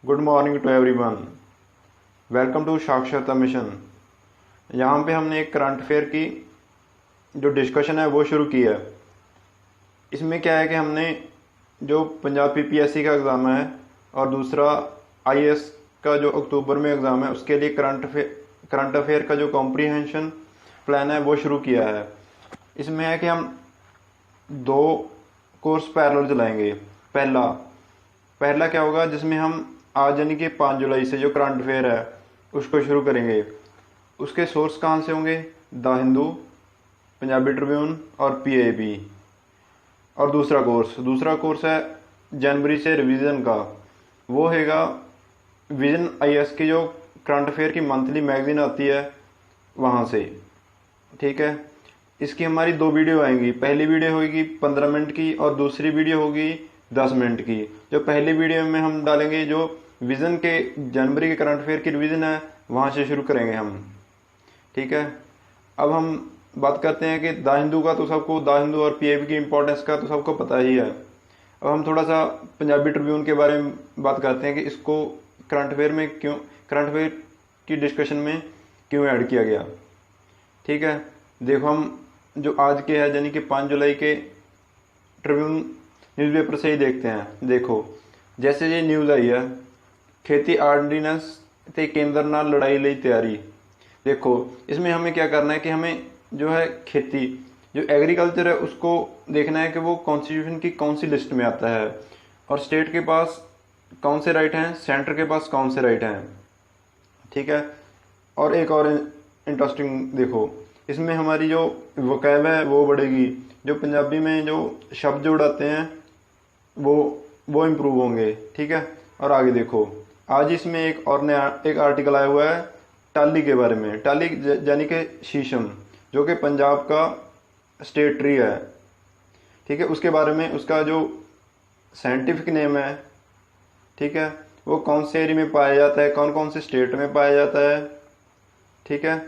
Good morning to everyone. Welcome to Saksharta Mission. यहाँ पे हमने एक करंट अफेयर की जो डिस्कशन है वो शुरू की है। इसमें क्या है कि हमने जो पंजाब पीपीएससी का एग्ज़ाम है और दूसरा आईएएस का जो अक्टूबर में एग्ज़ाम है उसके लिए करंट अफेयर का जो कॉम्प्रीहेंशन प्लान है वो शुरू किया है। इसमें है कि हम दो कोर्स पैरेलल चलाएंगे। पहला पहला क्या होगा जिसमें हम आज यानी कि 5 जुलाई से जो करंट अफेयर है उसको शुरू करेंगे। उसके सोर्स कहाँ से होंगे? द हिंदू, पंजाबी ट्रिब्यून और पीएबी। और दूसरा कोर्स है जनवरी से रिवीजन का। वो हैगा विजन आईएएस की जो करंट अफेयर की मंथली मैगजीन आती है वहाँ से। ठीक है, इसकी हमारी 2 वीडियो आएंगी। पहली वीडियो होगी 15 मिनट की और दूसरी वीडियो होगी 10 मिनट की। जो पहली वीडियो में हम डालेंगे जो विजन के जनवरी के करंट अफेयर की रिवीजन है वहाँ से शुरू करेंगे हम। ठीक है, अब हम बात करते हैं कि द हिंदू का तो सबको, द हिंदू और पीएबी की इंपॉर्टेंस का तो सबको पता ही है। अब हम थोड़ा सा पंजाबी ट्रिब्यून के बारे में बात करते हैं कि इसको करंट अफेयर की डिस्कशन में क्यों ऐड किया गया। ठीक है, देखो हम जो आज के है यानी कि 5 जुलाई के ट्रिब्यून न्यूज़पेपर से ही देखते हैं। देखो जैसे ये न्यूज़ आई है, खेती आर्डीनेंस ते केंद्र नाल लड़ाई लई तैयारी। देखो इसमें हमें क्या करना है कि हमें जो है खेती, जो एग्रीकल्चर है उसको देखना है कि वो कॉन्स्टिट्यूशन की कौन सी लिस्ट में आता है और स्टेट के पास कौन से राइट हैं, सेंटर के पास कौन से राइट हैं। ठीक है, और एक और इंटरेस्टिंग देखो, इसमें हमारी जो वोकैब है वो बढ़ेगी। जो पंजाबी में जो शब्द जोड़ आते हैं वो इम्प्रूव होंगे। ठीक है, और आगे देखो आज इसमें एक और नया एक आर्टिकल आया हुआ है टाली के बारे में। टाली यानी कि शीशम, जो कि पंजाब का स्टेट ट्री है। ठीक है, उसके बारे में उसका जो साइंटिफिक नेम है, ठीक है, वो कौन से एरिया में पाया जाता है, कौन कौन से स्टेट में पाया जाता है, ठीक है,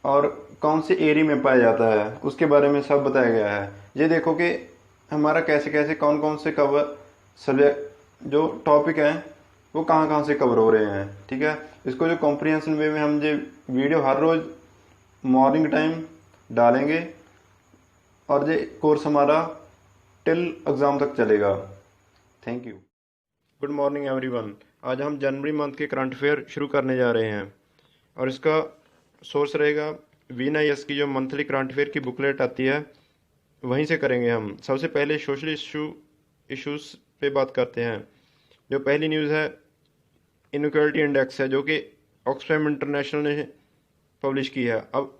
और कौन से एरिया में पाया जाता है उसके बारे में सब बताया गया है। ये देखो कि हमारा कैसे कैसे कौन कौन से कवर सब्जेक्ट जो टॉपिक हैं वो कहाँ कहाँ से कवर हो रहे हैं। ठीक है, इसको जो कॉम्प्रिहेंशन वे में हम ये वीडियो हर रोज़ मॉर्निंग टाइम डालेंगे और ये कोर्स हमारा टिल एग्ज़ाम तक चलेगा। Thank you. Good morning everyone. आज हम जनवरी मंथ के करंट अफेयर शुरू करने जा रहे हैं और इसका सोर्स रहेगा वीएनआईएस की जो मंथली करंट अफेयर की बुकलेट आती है, वहीं से करेंगे हम। सबसे पहले सोशल इश्यूज पे बात करते हैं। जो पहली न्यूज़ है इनइक्वालिटी इंडेक्स है, जो कि ऑक्सफैम इंटरनेशनल ने पब्लिश की है। अब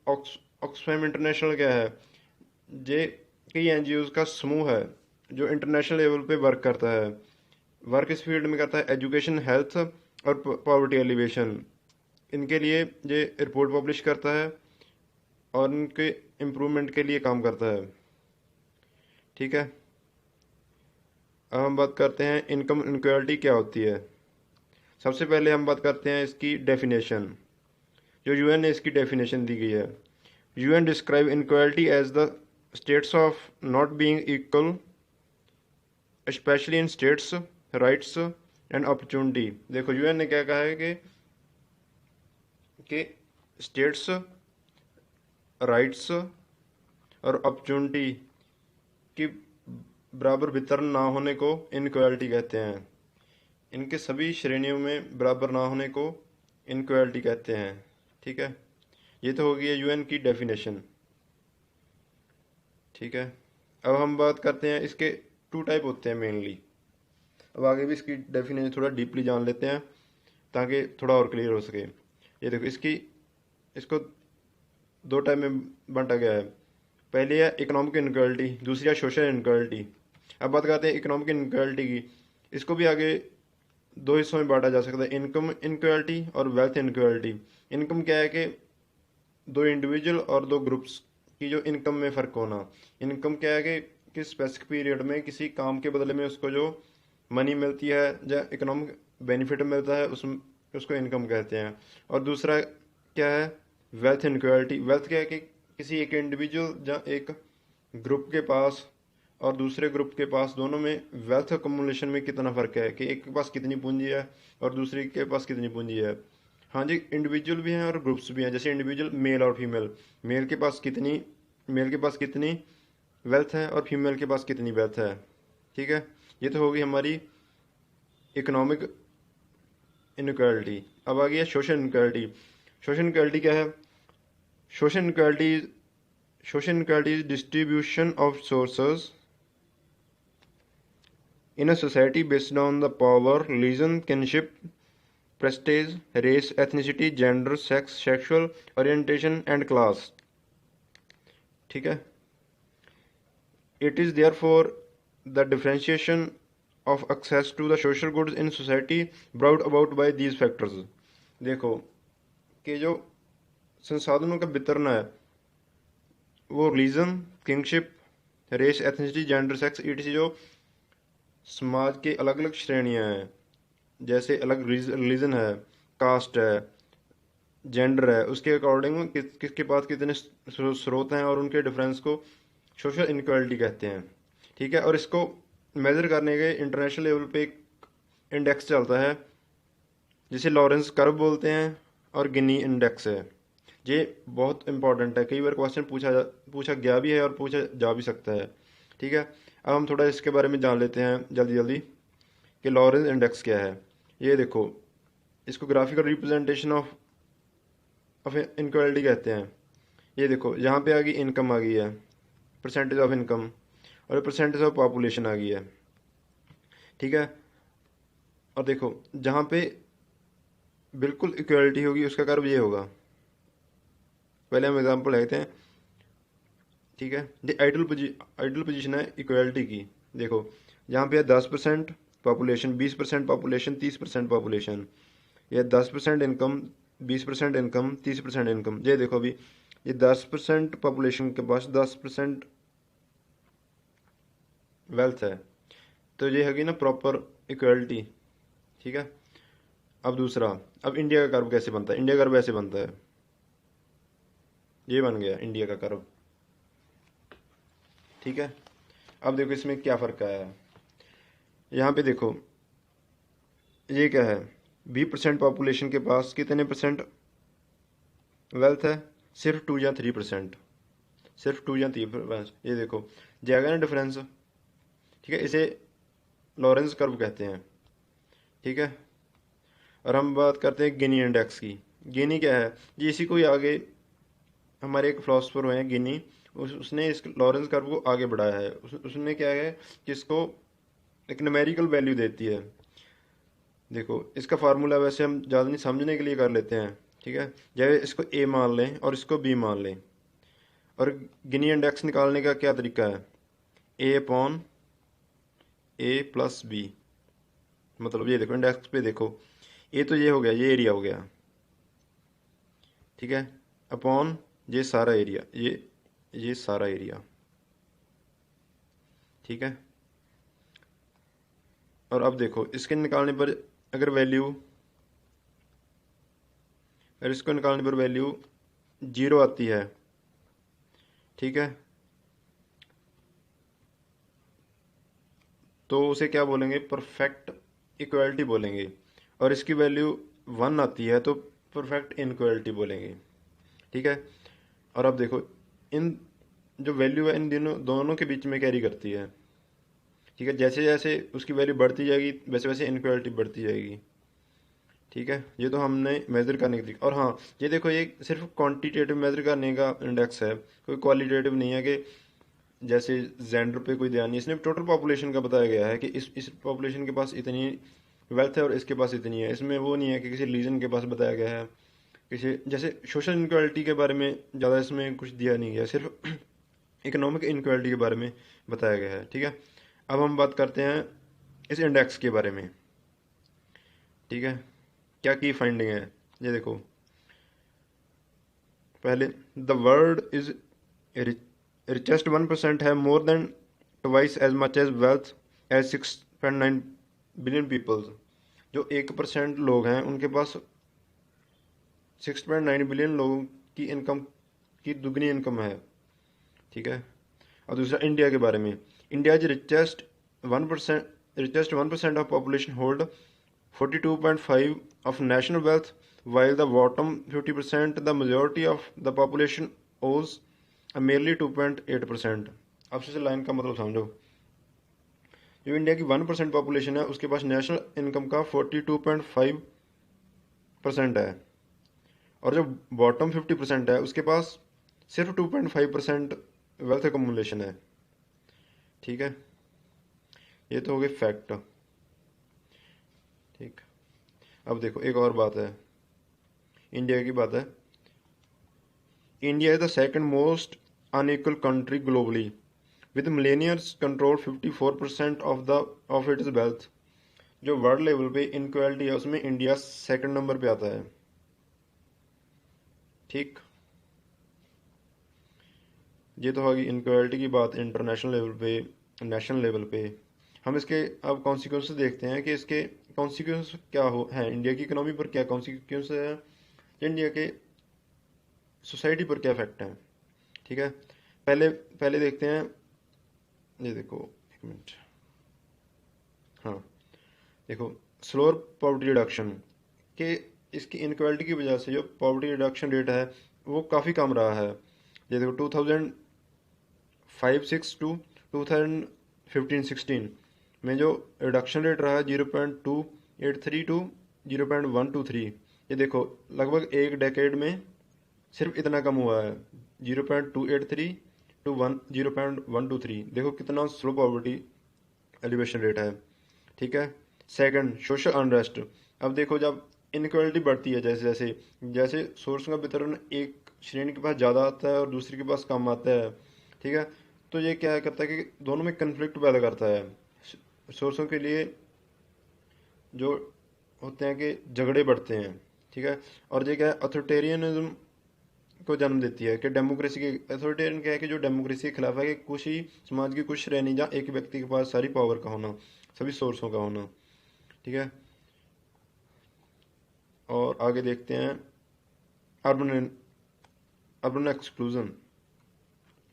ऑक्सफैम इंटरनेशनल क्या है? ये कई एनजीओज का समूह है जो इंटरनेशनल लेवल पे वर्क करता है। वर्क इस फील्ड में करता है एजुकेशन, हेल्थ और पॉवर्टी एलिवेशन। इनके लिए ये रिपोर्ट पब्लिश करता है और इनके इम्प्रूवमेंट के लिए काम करता है। ठीक है, अब हम बात करते हैं इनकम इनक्वालिटी क्या होती है। सबसे पहले हम बात करते हैं इसकी डेफिनेशन। जो यूएन ने इसकी डेफिनेशन दी गई है, UN describe inequality as the states of not being equal especially in status rights and opportunity. देखो यूएन ने क्या कहा है कि स्टेट्स राइट्स और अपॉर्चुनिटी की बराबर वितरण ना होने को इनक्वालिटी कहते हैं। इनके सभी श्रेणियों में बराबर ना होने को इनक्वालिटी कहते हैं। ठीक है, ये तो हो गई है यूएन की डेफिनेशन। ठीक है, अब हम बात करते हैं इसके 2 टाइप होते हैं मेनली। अब आगे भी इसकी डेफिनेशन थोड़ा डीपली जान लेते हैं ताकि थोड़ा और क्लियर हो सके। ये देखो इसको 2 टाइप में बांटा गया है। पहली है इकोनॉमिक इनक्वालिटी, दूसरी है सोशल इनक्वालिटी। अब बात करते हैं इकोनॉमिक इनक्वालिटी की। इसको भी आगे 2 हिस्सों में बांटा जा सकता है, इनकम इनक्वालिटी और वेल्थ इनक्वालिटी। इनकम क्या है कि 2 इंडिविजुअल और 2 ग्रुप्स की जो इनकम में फ़र्क होना। इनकम क्या है कि किस स्पेसिफिक पीरियड में किसी काम के बदले में उसको जो मनी मिलती है या इकोनॉमिक बेनिफिट मिलता है उसको इनकम कहते हैं। और दूसरा क्या है? Wealth inequality. वेल्थ क्या है कि किसी एक इंडिविजुअल या एक ग्रुप के पास और दूसरे ग्रुप के पास, दोनों में वेल्थ अकोमुलेशन में कितना फ़र्क है, कि एक के पास कितनी पूंजी है और दूसरे के पास कितनी पूंजी है। हाँ जी, इंडिविजुअल भी हैं और ग्रुप्स भी हैं। जैसे इंडिविजुअल मेल और फीमेल, मेल के पास कितनी वेल्थ है और फीमेल के पास कितनी वेल्थ है। ठीक है, ये तो होगी हमारी इकोनॉमिक इनक्वालिटी। अब आ गया सोशल इनक्वालिटी। सोशल इनक्वालिटी क्या है? Social inequality is distribution of sources in a society based on the power, religion, kinship, prestige, race, ethnicity, gender, sex, sexual orientation and class। ठीक है, it is therefore the differentiation of access to the social goods in society brought about by these factors। देखो कि जो संसाधनों का वितरण है वो religion, kingship, race, ethnicity, gender, sex etc जो समाज के अलग अलग श्रेणियां हैं, जैसे अलग रिलीजन है, कास्ट है, जेंडर है, उसके अकॉर्डिंग किसके पास कितने स्रोत हैं और उनके डिफरेंस को सोशल इनक्वालिटी कहते हैं। ठीक है, और इसको मेजर करने के इंटरनेशनल लेवल पे एक इंडेक्स चलता है जिसे लॉरेंस कर्व बोलते हैं और गिनी इंडेक्स है। ये बहुत इंपॉर्टेंट है, कई बार क्वेश्चन पूछा गया भी है और पूछा जा भी सकता है। ठीक है, अब हम थोड़ा इसके बारे में जान लेते हैं जल्दी जल्दी कि लॉरेंस इंडेक्स क्या है। ये देखो, इसको ग्राफिकल रिप्रेजेंटेशन ऑफ इनक्वालिटी कहते हैं। ये देखो, यहाँ पे आ गई इनकम आ गई है, परसेंटेज ऑफ इनकम, और परसेंटेज ऑफ पॉपुलेशन आ गई है। ठीक है, और देखो जहाँ पे बिल्कुल इक्वलिटी होगी उसका कर्व ये होगा। पहले हम एग्जांपल लेते हैं। ठीक है, ये आइडियल पोजीशन है इक्वलिटी की। देखो यहाँ पे है 10% पॉपुलेशन, 20% पॉपुलेशन, 30% पॉपुलेशन। ये 10% इनकम, 20% इनकम, 30% इनकम। ये देखो अभी ये 10% पॉपुलेशन के पास 10% वेल्थ है, तो ये होगी ना प्रॉपर इक्वलिटी। ठीक है, अब दूसरा, अब इंडिया का कर्व कैसे बनता है? इंडिया का कर्व ऐसे बनता है, ये बन गया इंडिया का कर्व। ठीक है, अब देखो इसमें क्या फ़र्क आया है। यहाँ पे देखो ये क्या है, 20% पॉपुलेशन के पास कितने परसेंट वेल्थ है? सिर्फ 2 या 3%, सिर्फ 2 या 3%। ये देखो जाएगा ना डिफरेंस। ठीक है, इसे लॉरेंस कर्व कहते हैं। ठीक है, और हम बात करते हैं गिनी इंडेक्स की। गिनी क्या है जी? इसी को ही आगे हमारे एक फिलोसफर हुए हैं गिनी, उसने इस लॉरेंस कर्व को आगे बढ़ाया है। उसने क्या है कि इसको एक न्यूमेरिकल वैल्यू देती है। देखो इसका फार्मूला वैसे हम ज़्यादा नहीं समझने के लिए कर लेते हैं। ठीक है, जैसे इसको ए मान लें और इसको बी मान लें, और गिनी इंडेक्स निकालने का क्या तरीका है? ए अपॉन ए प्लस बी। मतलब ये देखो इंडेक्स पे देखो, ए तो ये हो गया, ये एरिया हो गया। ठीक है, अपॉन ये सारा एरिया, ये सारा एरिया। ठीक है, और अब देखो इसके निकालने पर अगर इसको निकालने पर वैल्यू 0 आती है। ठीक है, तो उसे क्या बोलेंगे? परफेक्ट इक्वालिटी बोलेंगे। और इसकी वैल्यू 1 आती है तो परफेक्ट इनक्वालिटी बोलेंगे। ठीक है, और अब देखो इन जो वैल्यू है इन दोनों के बीच में कैरी करती है। ठीक है, जैसे जैसे उसकी वैल्यू बढ़ती जाएगी वैसे वैसे इनक्वालिटी बढ़ती जाएगी। ठीक है, ये तो हमने मेज़र करने की। और हाँ, ये देखो ये सिर्फ क्वांटिटेटिव मेज़र करने का इंडेक्स है, कोई क्वालिटेटिव नहीं है कि जैसे जेंडर पे कोई ध्यान नहीं। इसने टोटल पॉपुलेशन का बताया गया है कि इस पॉपुलेशन के पास इतनी वेल्थ है और इसके पास इतनी है। इसमें वो नहीं है कि किसी रीजन के पास बताया गया है, किसी जैसे सोशल इनक्वालिटी के बारे में ज़्यादा इसमें कुछ दिया नहीं गया, सिर्फ इकोनॉमिक इनक्वालिटी के बारे में बताया गया है। ठीक है, अब हम बात करते हैं इस इंडेक्स के बारे में। ठीक है, क्या की फाइंडिंग है? ये देखो, पहले the world is richest 1% have more than twice as much as wealth as 6.9 billion people। जो 1% लोग हैं उनके पास 6.9 बिलियन लोगों की इनकम की दुगनी इनकम है। ठीक है, और दूसरा इंडिया के बारे में। India is richest 1% of population hold 42.5 of national wealth, while the bottom 50%, the majority of the population owes a merely 2.8%. अब से लाइन का मतलब समझो, जो इंडिया की 1% पॉपुलेशन है उसके पास नेशनल इनकम का 42.5% है, और जो बॉटम 50% है उसके पास सिर्फ 2.5% वेल्थ एकमुलेशन है। ठीक है, ये तो हो गए फैक्ट। ठीक, अब देखो एक और बात है, इंडिया की बात है। India is the second most unequal country globally with millionaires control 54% of its wealth. जो वर्ल्ड लेवल पे इनक्वालिटी है उसमें इंडिया सेकंड नंबर पे आता है। ठीक, ये तो होगी इनक्वालिटी की बात इंटरनेशनल लेवल पे, नेशनल लेवल पे। हम इसके अब कॉन्सिक्वेंसेस देखते हैं कि इसके कॉन्सिक्वेंस क्या हो है, इंडिया की इकोनॉमी पर क्या कॉन्सिक्वेंस है, इंडिया के सोसाइटी पर क्या इफेक्ट है। ठीक है, पहले देखते हैं, ये देखो एक मिनट, हाँ देखो, स्लोअर पॉवर्टी रिडक्शन के इसकी इनक्वालिटी की वजह से जो पॉवर्टी रिडक्शन रेट है वो काफ़ी कम रहा है। ये देखो 2005-06 टू 2015-16 में जो रिडक्शन रेट रहा है 0.283 टू 0.123। ये देखो लगभग एक डेकेड में सिर्फ इतना कम हुआ है, 0.283 टू 0.123। देखो कितना स्लो पॉवर्टी एलिवेशन रेट है। ठीक है, सेकंड सोशल अनरेस्ट। अब देखो जब इनक्वालिटी बढ़ती है, जैसे सोर्स का वितरण एक श्रेणी के पास ज़्यादा आता है और दूसरी के पास कम आता है। ठीक है, तो ये क्या करता है कि दोनों में कन्फ्लिक्ट पैदा करता है। सोर्सों के लिए जो होते हैं कि झगड़े बढ़ते हैं। ठीक है, और ये क्या है, अथॉरिटेरियनिज्म को जन्म देती है कि डेमोक्रेसी के, अथॉरिटेरियन क्या है कि जो डेमोक्रेसी के खिलाफ है कि कुछ ही समाज की कुछ श्रेणी जहाँ एक व्यक्ति के पास सारी पावर का होना, सभी सोर्सों का होना। ठीक है, और आगे देखते हैं अर्बन एक्सक्लूजन।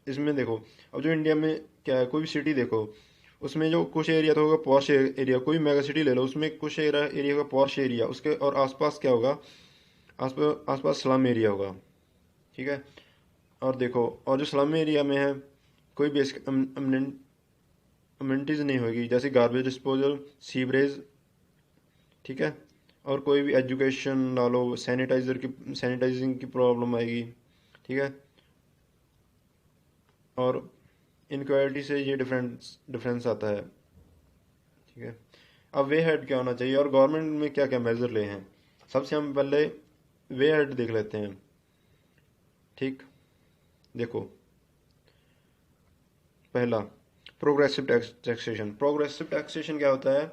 इसमें देखो अब जो इंडिया में क्या है, कोई भी सिटी देखो उसमें जो कुछ एरिया तो होगा पॉश एरिया, कोई मेगा सिटी ले लो उसमें कुछ एरिया होगा पॉश एरिया, उसके और आसपास क्या होगा, आसपास स्लम एरिया होगा। ठीक है, और देखो और जो स्लम एरिया में है कोई बेसिक अम्यूनिटीज़ नहीं होगी, जैसे गार्बेज डिस्पोजल, सीवरेज। ठीक है, और कोई भी एजुकेशन डालो, सैनिटाइजिंग की प्रॉब्लम आएगी। ठीक है, और इनक्वालिटी से ये डिफरेंस आता है। ठीक है, अब वे हेड क्या होना चाहिए और गवर्नमेंट में क्या क्या मेजर ले हैं। सबसे हम पहले वे हेड देख लेते हैं। ठीक, देखो पहला प्रोग्रेसिव टैक्सेशन क्या होता है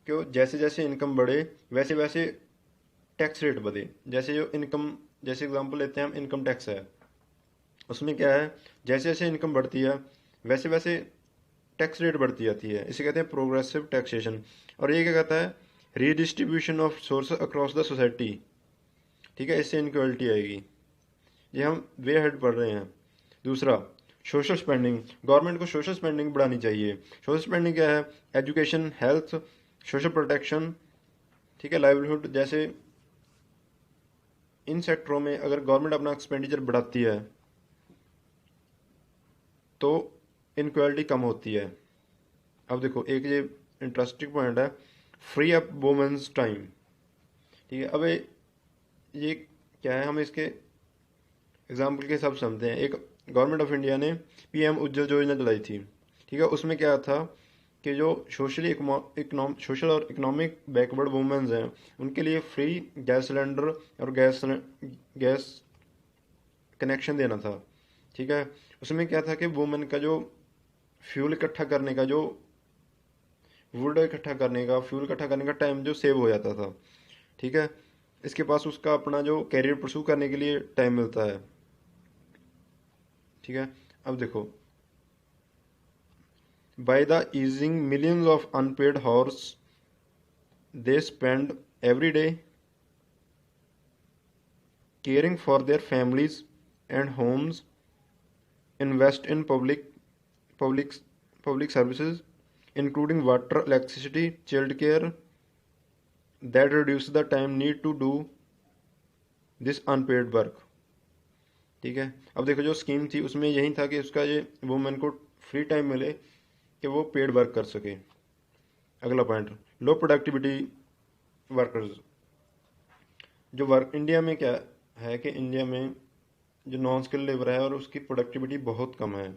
कि जैसे जैसे इनकम बढ़े वैसे वैसे टैक्स रेट बढ़े। जैसे एग्जांपल लेते हैं हम, इनकम टैक्स है, उसमें क्या है, जैसे जैसे इनकम बढ़ती है वैसे वैसे टैक्स रेट बढ़ती जाती है, इसे कहते हैं प्रोग्रेसिव टैक्सेशन। और ये क्या कहता है, redistribution of source across the society. ठीक है, इससे इनक्वालिटी आएगी, ये हम वे हेड पढ़ रहे हैं। दूसरा सोशल स्पेंडिंग, गवर्नमेंट को सोशल स्पेंडिंग बढ़ानी चाहिए। सोशल स्पेंडिंग क्या है, एजुकेशन, हेल्थ, सोशल प्रोटेक्शन। ठीक है, लाइवलीहुड, जैसे इन सेक्टरों में अगर गवर्नमेंट अपना एक्सपेंडिचर बढ़ाती है तो इनक्वालिटी कम होती है। अब देखो एक ये इंटरेस्टिंग पॉइंट है, फ्री अप वुमेन्स टाइम। ठीक है, अब ये क्या है, हम इसके एग्जाम्पल के हिसाब से समझते हैं। एक गवर्नमेंट ऑफ इंडिया ने पीएम उज्ज्वल योजना चलाई थी। ठीक है, उसमें क्या था कि जो सोशल और इकोनॉमिक बैकवर्ड वुमेन्स हैं उनके लिए फ्री गैस सिलेंडर और गैस कनेक्शन देना था। ठीक है, उसमें क्या था कि वुमेन का जो फ्यूल इकट्ठा करने का, जो वुड इकट्ठा करने का, फ्यूल इकट्ठा करने का टाइम जो सेव हो जाता था। ठीक है, इसके पास उसका अपना जो कैरियर परस्यू करने के लिए टाइम मिलता है। ठीक है, अब देखो, by the easing millions of unpaid hours they spend every day caring for their families and homes, invest in public public services including water, electricity, child care that reduce the time need to do this unpaid work। ठीक है, अब देखो जो scheme थी उसमें यही था कि उसका ये वुमेन को फ्री टाइम मिले कि वो पेड वर्क कर सके। अगला पॉइंट, लो प्रोडक्टिविटी वर्कर्स। जो वर्क इंडिया में क्या है कि इंडिया में जो नॉन स्किल लेबर है और उसकी प्रोडक्टिविटी बहुत कम है,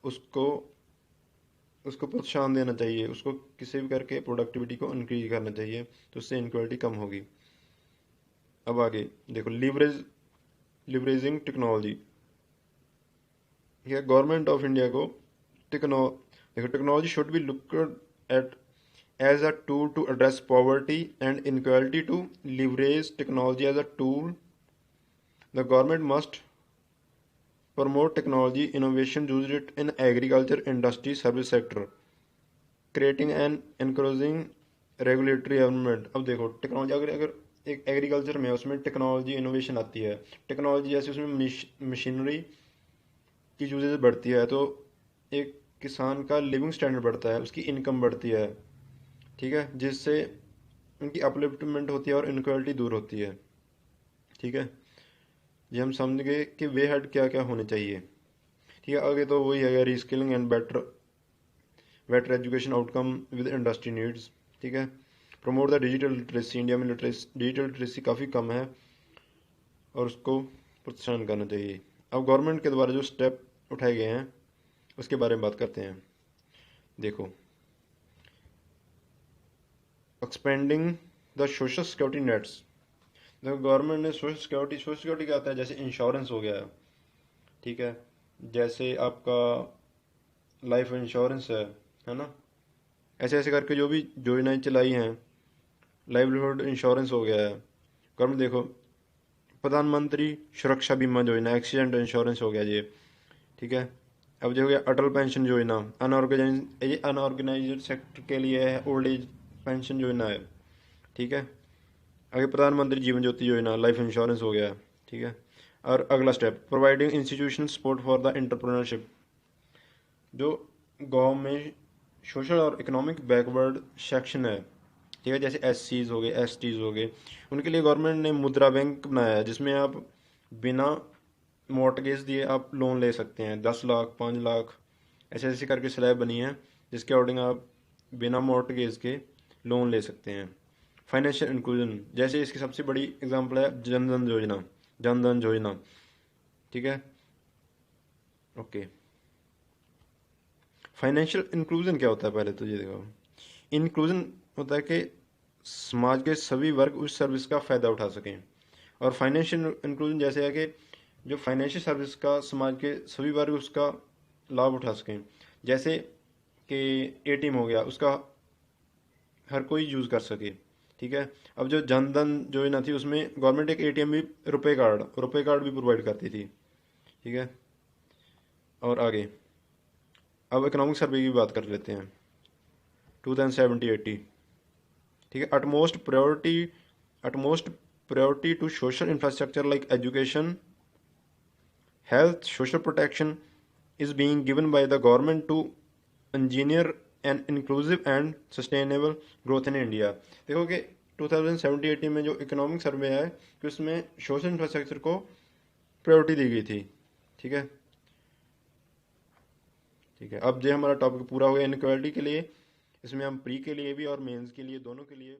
उसको उसको प्रोत्साहन देना चाहिए, उसको किसी भी करके प्रोडक्टिविटी को इंक्रीज करना चाहिए, तो उससे इनक्वालिटी कम होगी। अब आगे देखो, leveraging technology. Government of India को technology should be looked at as a tool to address poverty and inequality. To leverage technology as a tool, the government must promote technology innovation, use it in agriculture, industry, service sector, creating an encouraging regulatory environment। अब देखो technology अगर एक agriculture में उसमें technology innovation आती है, technology जैसे उसमें मशीनरी की यूजेज बढ़ती है, तो एक किसान का लिविंग स्टैंडर्ड बढ़ता है, उसकी इनकम बढ़ती है, ठीक है, जिससे उनकी अपलिफ्टमेंट होती है और इनक्वालिटी दूर होती है। ठीक है, ये हम समझ गए कि वे हेड क्या क्या होने चाहिए। ठीक है, आगे तो वही है, reskilling and better education outcome with industry needs. ठीक है, promote the digital literacy. India में डिजिटल लिटरेसी काफ़ी कम है और उसको प्रोत्साहन करना चाहिए। अब गवर्नमेंट के द्वारा जो स्टेप उठाए गए हैं उसके बारे में बात करते हैं। देखो, expanding the social security nets. देखो गवर्नमेंट ने सोशल सिक्योरिटी क्या होता है, जैसे इंश्योरेंस हो गया, ठीक है, जैसे आपका लाइफ इंश्योरेंस है ना, ऐसे ऐसे करके जो भी योजनाएं चलाई हैं, लाइवलीहुड इंश्योरेंस हो गया है। गवर्नमेंट देखो, प्रधानमंत्री सुरक्षा बीमा योजना, एक्सीडेंट इंश्योरेंस हो गया ये, ठीक है। अब जो हो गया अटल पेंशन योजना, अनऑर्गेनाइज्ड सेक्टर के लिए है, ओल्ड एज पेंशन योजना है, ठीक है। आगे प्रधानमंत्री जीवन ज्योति योजना, लाइफ इंश्योरेंस हो गया, ठीक है। और अगला step, providing institutional support for the entrepreneurship. जो गांव में सोशल और इकोनॉमिक बैकवर्ड सेक्शन है, ठीक है, जैसे SCs हो गए, STs हो गए, उनके लिए गवर्नमेंट ने मुद्रा बैंक बनाया है, जिसमें आप बिना मॉर्टगेज दिए आप लोन ले सकते हैं। 10 लाख, 5 लाख, ऐसे ऐसे करके स्लैब बनी है जिसके अकॉर्डिंग आप बिना मॉर्टगेज के लोन ले सकते हैं। फाइनेंशियल इंक्लूजन, जैसे इसकी सबसे बड़ी एग्जांपल है जनधन योजना, ठीक है, ओके। फाइनेंशियल इंक्लूजन क्या होता है, पहले तो ये देखो, इंक्लूजन होता है कि समाज के सभी वर्ग उस सर्विस का फ़ायदा उठा सकें। और फाइनेंशियल इंक्लूजन जैसे है कि जो फाइनेंशियल सर्विस का समाज के सभी वर्ग उसका लाभ उठा सकें। जैसे कि ATM हो गया, उसका हर कोई यूज़ कर सके, ठीक है। अब जो जनधन योजना थी उसमें गवर्नमेंट एक ATM भी, रुपए कार्ड भी प्रोवाइड करती थी, ठीक है। और आगे अब इकोनॉमिक सर्वे की बात कर लेते हैं, 2070-80, ठीक है। Utmost priority to social infrastructure like education, health, social protection is being given by the government to engineer and inclusive and sustainable growth in India. देखो कि 2070-80 में जो इकोनॉमिक सर्वे है कि उसमें सोशल इंफ्रास्ट्रक्चर को प्रायोरिटी दी गई थी, ठीक है। ठीक है, अब जो हमारा टॉपिक पूरा हो गया इनक्वालिटी के लिए। इसमें हम प्री के लिए भी और मेंस के लिए, दोनों के लिए